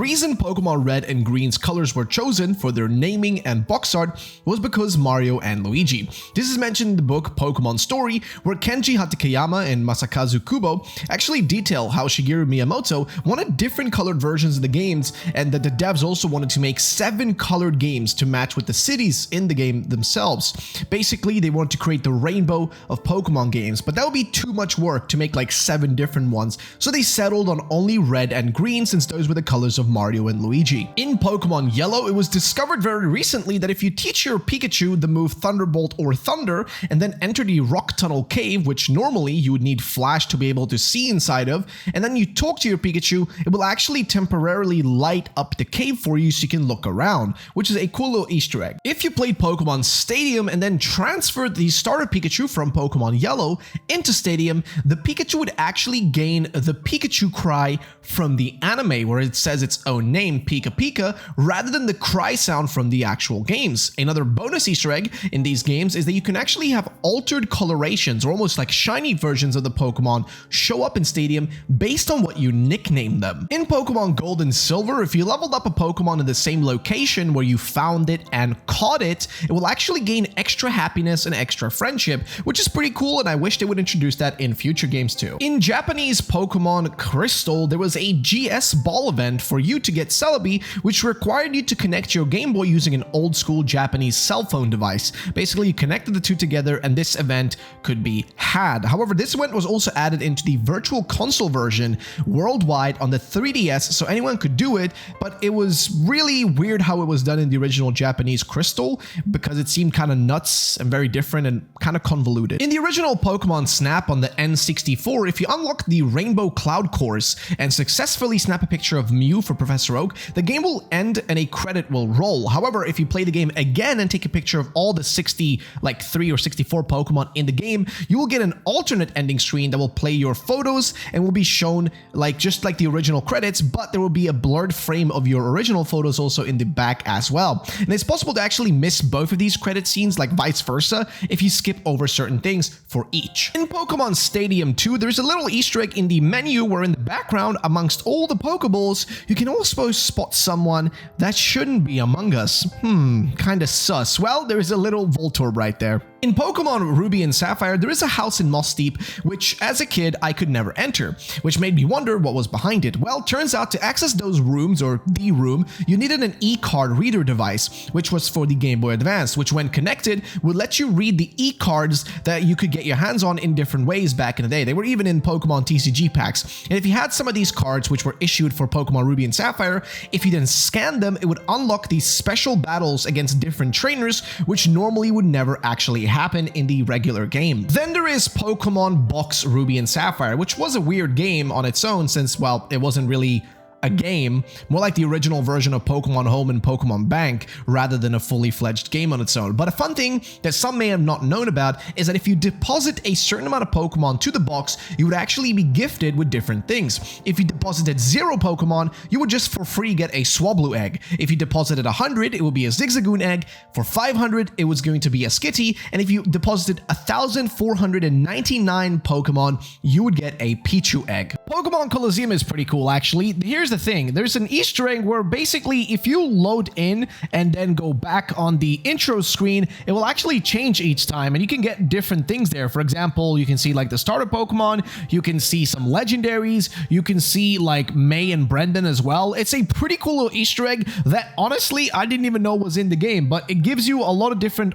reason Pokemon Red and Green's colors were chosen for their naming and box art was because Mario and Luigi. This is mentioned in the book Pokemon Story, where Kenji Hatakeyama and Masakazu Kubo actually detail how Shigeru Miyamoto wanted different colored versions of the games, and that the devs also wanted to make 7 colored games to match with the cities in the game themselves. Basically, they wanted to create the rainbow of Pokemon games, but that would be too much work to make like 7 different ones, so they settled on only Red and Green since those were the colors of Mario and Luigi. In Pokemon Yellow, it was discovered very recently that if you teach your Pikachu the move Thunderbolt or Thunder and then enter the Rock Tunnel Cave, which normally you would need Flash to be able to see inside of, and then you talk to your Pikachu, it will actually temporarily light up the cave for you so you can look around, which is a cool little Easter egg. If you played Pokemon Stadium and then transferred the starter Pikachu from Pokemon Yellow into Stadium, the Pikachu would actually gain the Pikachu cry from the anime, where it says its own name, Pika Pika, rather than the cry sound from the actual games. Another bonus Easter egg in these games is that you can actually have altered colorations, or almost like shiny versions of the Pokemon, show up in Stadium based on what you nickname them. In Pokemon Gold and Silver, if you leveled up a Pokemon in the same location where you found it and caught it, it will actually gain extra happiness and extra friendship, which is pretty cool, and I wish they would introduce that in future games too. In Japanese Pokemon Crystal, there was a GS ball event for you to get Celebi, which required you to connect your Game Boy using an old school Japanese cell phone device. Basically, you connected the two together and this event could be had. However, this event was also added into the Virtual Console version worldwide on the 3DS, so anyone could do it, but it was really weird how it was done in the original Japanese Crystal, because it seemed kind of nuts and very different and kind of convoluted. In the original Pokemon Snap on the N64, if you unlock the Rainbow Cloud course and successfully snap a picture of Mew for Professor Oak, the game will end and a credit will roll. However, if you play the game again and take a picture of all the 3 or 64 Pokemon in the game, you will get an alternate ending screen that will play your photos and will be shown just like the original credits, but there will be a blurred frame of your original photos also in the back as well. And it's possible to actually miss both of these credit scenes, like vice versa, if you skip over certain things for each. In Pokemon Stadium 2, there's a little Easter egg in the menu where in the background, amongst all the Pokeballs, you can also spot someone that shouldn't be among us. Kinda sus. Well, there is a little Voltorb right there. In Pokemon Ruby and Sapphire, there is a house in Moss Deep, which as a kid I could never enter, which made me wonder what was behind it. Well, turns out to access those rooms, or the room, you needed an e-card reader device, which was for the Game Boy Advance, which when connected would let you read the e-cards that you could get your hands on in different ways back in the day. They were even in Pokemon TCG packs. And if you had some of these cards, which were issued for Pokemon Ruby and Sapphire, if you then scanned them, it would unlock these special battles against different trainers, which normally would never actually happen in the regular game. Then there is Pokemon Box Ruby and Sapphire, which was a weird game on its own since, well, it wasn't really a game, more like the original version of Pokemon Home and Pokemon Bank rather than a fully fledged game on its own. But a fun thing that some may have not known about is that if you deposit a certain amount of Pokemon to the box, you would actually be gifted with different things. If you deposited 0 Pokemon, you would just for free get a Swablu egg. If you deposited 100, it would be a Zigzagoon egg. For 500, it was going to be a Skitty. And if you deposited 1,499 Pokemon, you would get a Pichu egg. Pokemon Colosseum is pretty cool, actually. Here's the thing, there's an Easter egg where basically if you load in and then go back on the intro screen, it will actually change each time and you can get different things there. For example, you can see like the starter Pokemon, you can see some legendaries, you can see like May and Brendan as well. It's a pretty cool little Easter egg that honestly I didn't even know was in the game, but it gives you a lot of different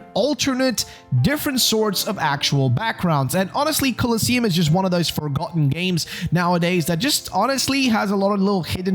different sorts of actual backgrounds. And honestly, Colosseum is just one of those forgotten games nowadays that just honestly has a lot of little hidden,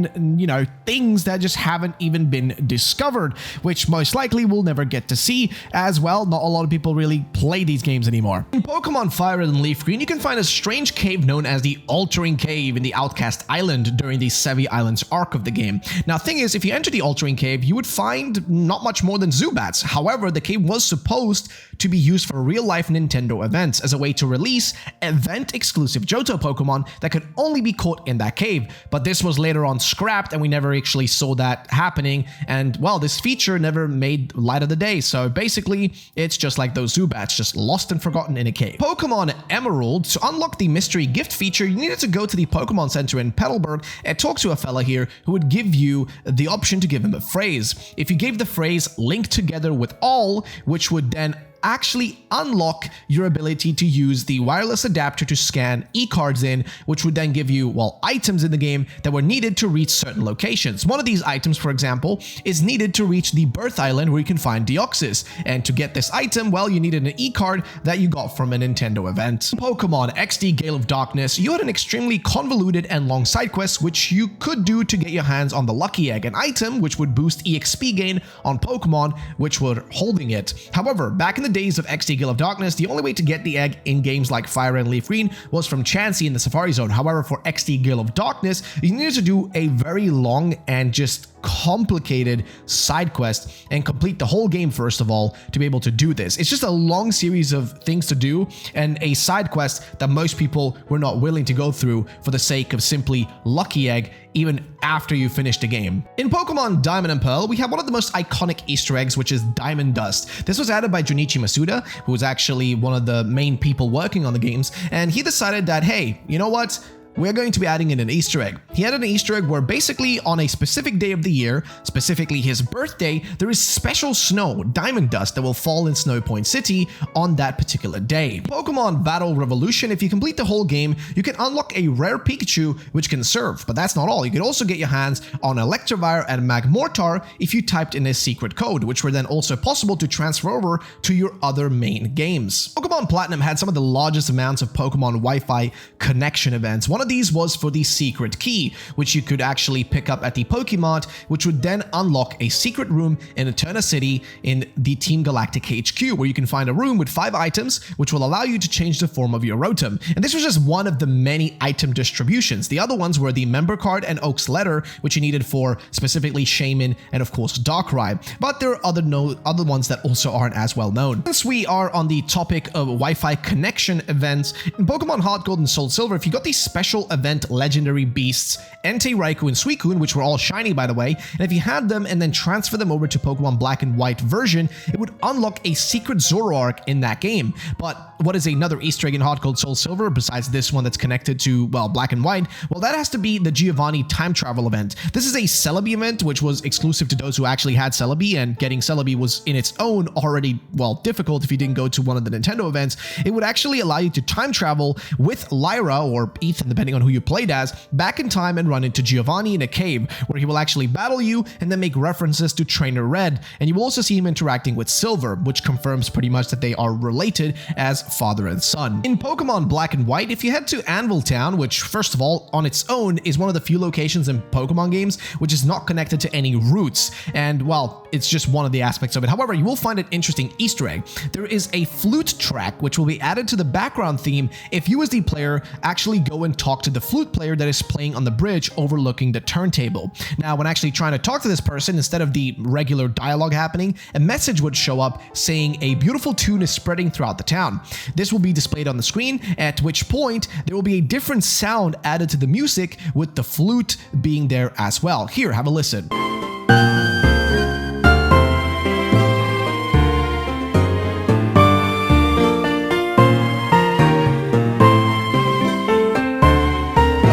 things that just haven't even been discovered, which most likely we'll never get to see as well. Not a lot of people really play these games anymore. In Pokemon Fire and Leaf Green, you can find a strange cave known as the Altering Cave in the Outcast Island during the Sevi Islands arc of the game. Now, thing is, if you enter the Altering Cave, you would find not much more than Zubats. However, the cave was supposed to be used for real-life Nintendo events as a way to release event-exclusive Johto Pokemon that could only be caught in that cave, but this was later on Pokemon scrapped and we never actually saw that happening. And well, this feature never made light of the day. So basically, it's just like those Zubats, just lost and forgotten in a cave. Pokemon Emerald, to unlock the mystery gift feature, you needed to go to the Pokemon Center in Petalburg and talk to a fella here who would give you the option to give him a phrase. If you gave the phrase "link together with all," which would then actually unlock your ability to use the wireless adapter to scan e-cards in, which would then give you, well, items in the game that were needed to reach certain locations. One of these items, for example, is needed to reach the Birth Island where you can find Deoxys. And to get this item, well, you needed an e-card that you got from a Nintendo event. Pokemon XD Gale of Darkness, you had an extremely convoluted and long side quest which you could do to get your hands on the Lucky Egg, an item which would boost EXP gain on Pokemon which were holding it. However, back in the days of XD Gale of Darkness, the only way to get the egg in games like Fire and Leaf Green was from Chansey in the Safari Zone. However, for XD Gale of Darkness, you needed to do a very long and just complicated side quest and complete the whole game first of all to be able to do this. It's just a long series of things to do and a side quest that most people were not willing to go through for the sake of simply Lucky Egg even after you finish the game. In Pokemon Diamond and Pearl, we have one of the most iconic Easter eggs, which is Diamond Dust. This was added by Junichi Masuda, who was actually one of the main people working on the games, and he decided that, hey, you know what? We're going to be adding in an Easter egg. He added an Easter egg where basically on a specific day of the year, specifically his birthday, there is special snow, diamond dust, that will fall in Snow Point City on that particular day. Pokemon Battle Revolution, if you complete the whole game, you can unlock a rare Pikachu which can serve, but that's not all. You can also get your hands on Electivire and Magmortar if you typed in a secret code, which were then also possible to transfer over to your other main games. Pokemon Platinum had some of the largest amounts of Pokemon Wi-Fi connection events. One of these was for the secret key, which you could actually pick up at the Pokemart, which would then unlock a secret room in Eterna City in the Team Galactic HQ, where you can find a room with 5 items, which will allow you to change the form of your Rotom. And this was just one of the many item distributions. The other ones were the member card and Oak's letter, which you needed for specifically Shaman and of course Darkrai. But there are other ones that also aren't as well known. Since we are on the topic of Wi-Fi connection events, in Pokemon Heart Gold and Soul Silver, if you got these special event legendary beasts, Entei, Raikou, and Suicune, which were all shiny by the way, and if you had them and then transfer them over to Pokemon Black and White version, it would unlock a secret Zoroark in that game. But what is another Easter egg in Heart Gold Soul Silver besides this one that's connected to, well, Black and White? Well, that has to be the Giovanni time travel event. This is a Celebi event which was exclusive to those who actually had Celebi, and getting Celebi was in its own already, well, difficult if you didn't go to one of the Nintendo events. It would actually allow you to time travel with Lyra or Ethan, depending on who you played as, back in time and run into Giovanni in a cave where he will actually battle you and then make references to Trainer Red, and you will also see him interacting with Silver, which confirms pretty much that they are related as father and son. In Pokemon Black and White, if you head to Anvil Town, which first of all on its own is one of the few locations in Pokemon games which is not connected to any routes, and well, it's just one of the aspects of it. However, you will find an interesting Easter egg. There is a flute track which will be added to the background theme if you as the player actually go and talk to the flute player that is playing on the bridge overlooking the turntable. Now, when actually trying to talk to this person, instead of the regular dialogue happening, a message would show up saying a beautiful tune is spreading throughout the town. This will be displayed on the screen, at which point there will be a different sound added to the music with the flute being there as well. Here, have a listen.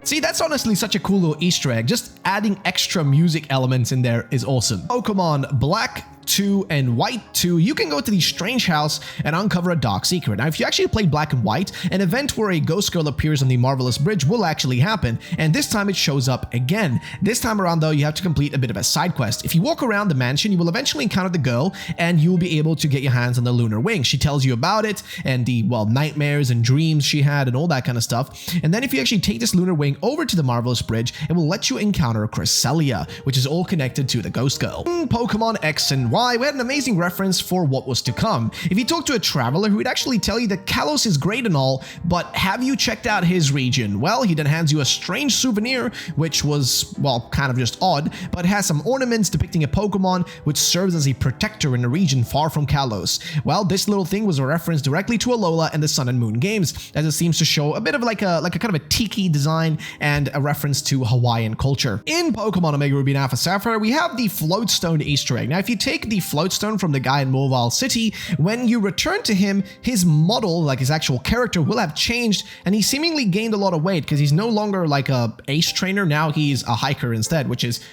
See, that's honestly such a cool little Easter egg. Just adding extra music elements in there is awesome. Pokemon Black 2 and White 2, you can go to the Strange House and uncover a dark secret. Now, if you actually played Black and White, an event where a ghost girl appears on the Marvelous Bridge will actually happen, and this time it shows up again. This time around, though, you have to complete a bit of a side quest. If you walk around the mansion, you will eventually encounter the girl, and you will be able to get your hands on the Lunar Wing. She tells you about it, and the, well, nightmares and dreams she had, and all that kind of stuff. And then if you actually take this Lunar Wing over to the Marvelous Bridge, it will let you encounter Cresselia, which is all connected to the ghost girl. In Pokemon X and Y, we had an amazing reference for what was to come. If you talk to a traveler, who would actually tell you that Kalos is great and all, but have you checked out his region? Well, he then hands you a strange souvenir, which was, well, kind of just odd, but has some ornaments depicting a Pokemon which serves as a protector in a region far from Kalos. Well, this little thing was a reference directly to Alola and the Sun and Moon games, as it seems to show a bit of like a kind of a tiki design, and and a reference to Hawaiian culture. In Pokemon Omega Ruby and Alpha Sapphire, we have the Floatstone Easter egg. Now, if you take the Floatstone from the guy in Mobile City, when you return to him, his model, like his actual character, will have changed, and he seemingly gained a lot of weight because he's no longer like a ace trainer. Now he's a hiker instead, which is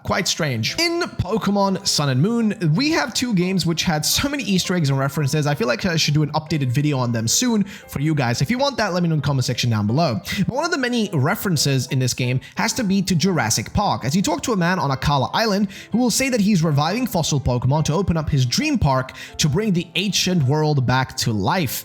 quite strange. In Pokemon Sun and Moon, we have two games which had so many Easter eggs and references. I feel like I should do an updated video on them soon for you guys. If you want that, let me know in the comment section down below. But one of the many references in this game has to be to Jurassic Park, as you talk to a man on Akala Island who will say that he's reviving fossil Pokemon to open up his dream park to bring the ancient world back to life.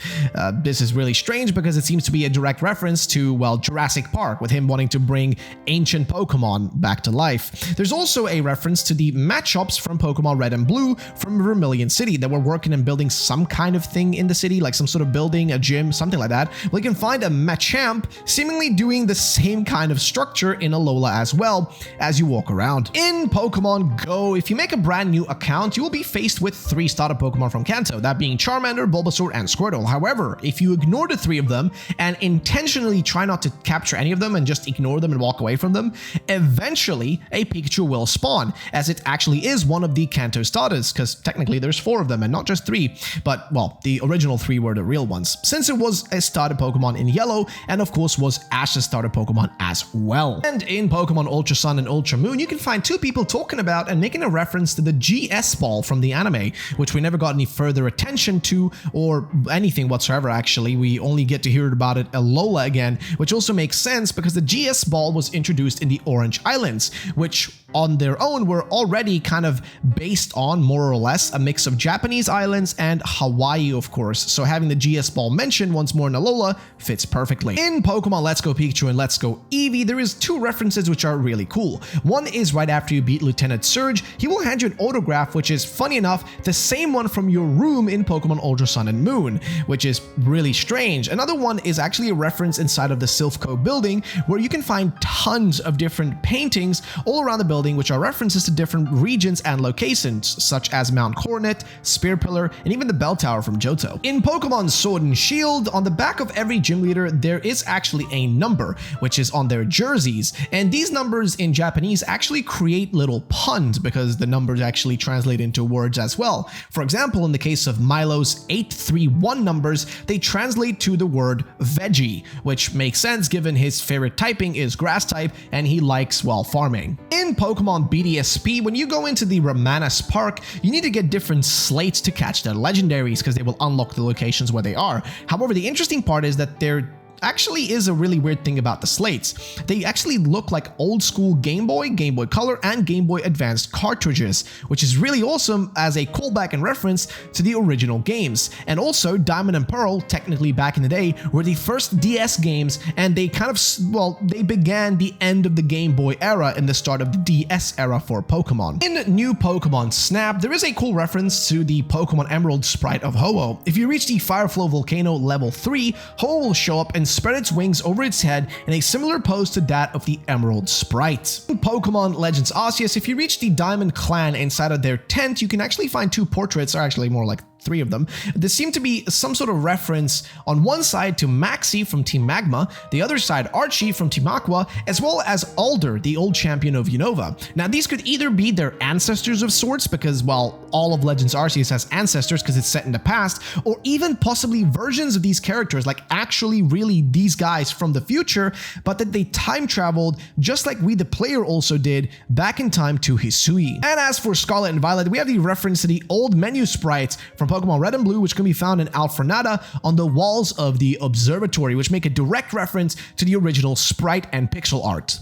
This is really strange because it seems to be a direct reference to, well, Jurassic Park, with him wanting to bring ancient Pokemon back to life. There's also a reference to the Machops from Pokemon Red and Blue from Vermilion City that were working and building some kind of thing in the city, like some sort of building, a gym, something like that. Well, you can find a Machamp seemingly doing the same kind of structure in Alola as well as you walk around. In Pokemon Go, if you make a brand new account, you will be faced with 3 starter Pokemon from Kanto, that being Charmander, Bulbasaur, and Squirtle. However, if you ignore the 3 of them and intentionally try not to capture any of them and just ignore them and walk away from them, eventually a Pikachu will spawn, as it actually is one of the Kanto starters, because technically there's 4 of them and not just 3, but, well, the original 3 were the real ones, since it was a starter Pokemon in Yellow, and of course was Ash's starter Pokemon as well. And in Pokemon Ultra Sun and Ultra Moon, you can find 2 people talking about and making a reference to the GS ball from the anime, which we never got any further attention to or anything whatsoever. Actually, we only get to hear about it Alola again, which also makes sense because the GS ball was introduced in the Orange Islands, which on their own were already kind of based on, more or less, a mix of Japanese islands and Hawaii, of course, so having the GS ball mentioned once more in Alola fits perfectly. In Pokemon Let's Go Pikachu and Let's Go Eevee, there is 2 references which are really cool. One is right after you beat Lieutenant Surge, he will hand you an autograph, which is, funny enough, the same one from your room in Pokemon Ultra Sun and Moon, which is really strange. Another one is actually a reference inside of the Silphco building, where you can find tons of different paintings all around the building, which are references to different regions and locations, such as Mount Coronet, Spear Pillar, and even the Bell Tower from Johto. In Pokemon Sword and Shield, on the back of every gym leader, there is actually a number, which is on their jerseys, and these numbers in Japanese actually create little puns because the numbers actually translate into words as well. For example, in the case of Milo's 831 numbers, they translate to the word veggie, which makes sense given his favorite typing is grass type and he likes, well, farming. In Pokemon BDSP, when you go into the Ramanas Park, you need to get different slates to catch their legendaries because they will unlock the locations where they are. However, the interesting part is that they're actually is a really weird thing about the slates. They actually look like old school Game Boy Color, and Game Boy Advanced cartridges, which is really awesome as a callback and reference to the original games. And also, Diamond and Pearl, technically back in the day, were the first DS games, and they kind of, well, they began the end of the Game Boy era and the start of the DS era for Pokemon. In New Pokemon Snap, there is a cool reference to the Pokemon Emerald sprite of Ho-Oh. If you reach the Fireflow Volcano level 3, Ho-Oh will show up and spread its wings over its head in a similar pose to that of the Emerald sprite. In Pokemon Legends Arceus, if you reach the Diamond Clan inside of their tent, you can actually find 2 portraits, or actually more like 3 of them. There seem to be some sort of reference on one side to Maxie from Team Magma, the other side Archie from Team Aqua, as well as Alder, the old champion of Unova. Now, these could either be their ancestors of sorts, because, well, all of Legends Arceus has ancestors because it's set in the past, or even possibly versions of these characters, like actually really these guys from the future, but that they time traveled just like we the player also did back in time to Hisui. And as for Scarlet and Violet, we have the reference to the old menu sprites from Pokemon Red and Blue, which can be found in Alfrenada on the walls of the observatory, which make a direct reference to the original sprite and pixel art.